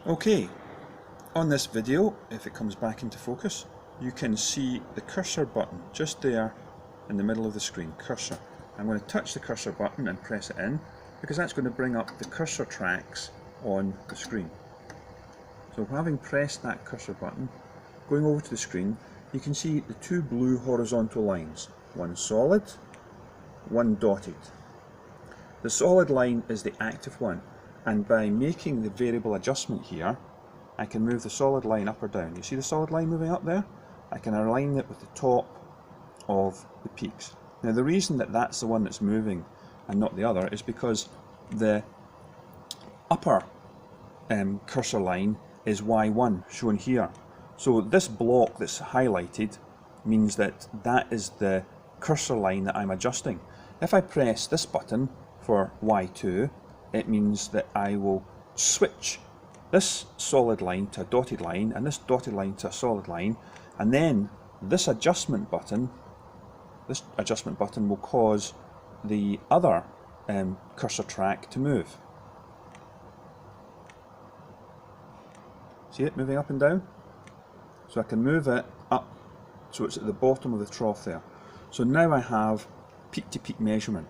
Okay, on this video, if it comes back into focus, you can see the cursor button just there in the middle of the screen, cursor. I'm going to touch the cursor button and press it in because that's going to bring up the cursor tracks on the screen. So having pressed that cursor button, going over to the screen, you can see the two blue horizontal lines, one solid, one dotted. The solid line is the active one, and by making the variable adjustment here, I can move the solid line up or down. You see the solid line moving up there? I can align it with the top of the peaks. Now the reason that that's the one that's moving and not the other is because the upper cursor line is Y1 shown here. So this block that's highlighted means that that is the cursor line that I'm adjusting. If I press this button for Y2, it means that I will switch this solid line to a dotted line and this dotted line to a solid line, and then this adjustment button will cause the other cursor track to move. See it moving up and down? So I can move it up so it's at the bottom of the trough there. So now I have peak-to-peak measurement.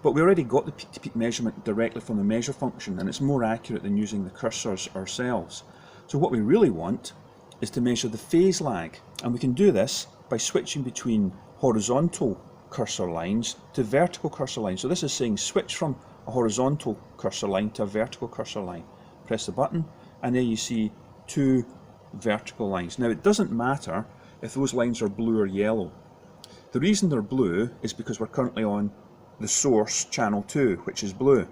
But we already got the peak-to-peak measurement directly from the measure function, and it's more accurate than using the cursors ourselves. So what we really want is to measure the phase lag, and we can do this by switching between horizontal cursor lines to vertical cursor lines. So this is saying switch from a horizontal cursor line to a vertical cursor line. Press the button, and there you see two vertical lines. Now it doesn't matter if those lines are blue or yellow. The reason they're blue is because we're currently on the source channel 2, which is blue.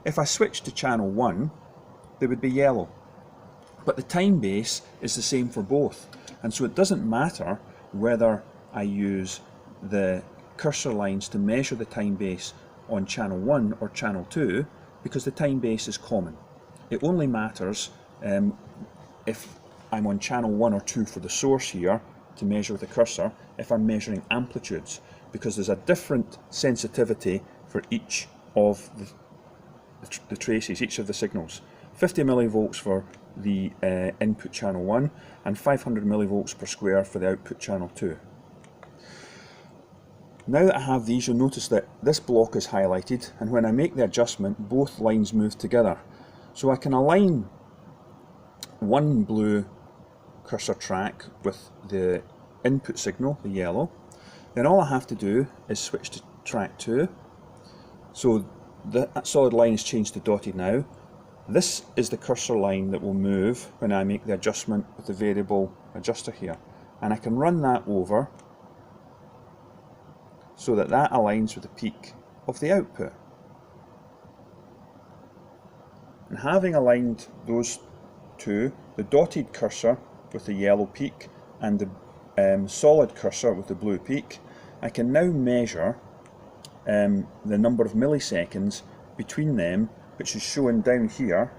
If I switch to channel 1, they would be yellow. But the time base is the same for both, and so it doesn't matter whether I use the cursor lines to measure the time base on channel 1 or channel 2, because the time base is common. It only matters if I'm on channel 1 or 2 for the source here to measure with the cursor, if I'm measuring amplitudes, because there's a different sensitivity for each of the traces, each of the signals. 50 millivolts for the input channel 1 and 500 millivolts per square for the output channel 2. Now that I have these, you'll notice that this block is highlighted, and when I make the adjustment, both lines move together. So I can align one blue cursor track with the input signal, the yellow. Then all I have to do is switch to track 2. So that solid line is changed to dotted now. This is the cursor line that will move when I make the adjustment with the variable adjuster here. And I can run that over so that that aligns with the peak of the output. And having aligned those two, the dotted cursor with the yellow peak and the solid cursor with the blue peak, I can now measure the number of milliseconds between them, which is shown down here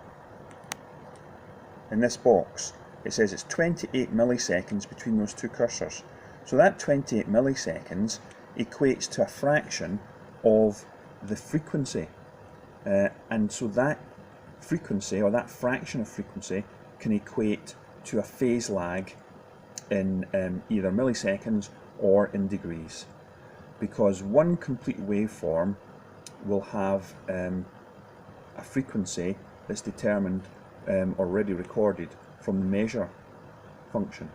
in this box. It says it's 28 milliseconds between those two cursors. So that 28 milliseconds equates to a fraction of the frequency, and so that frequency, or that fraction of frequency, can equate to a phase lag in either milliseconds or in degrees, because one complete waveform will have a frequency that's determined, already recorded from the measure function.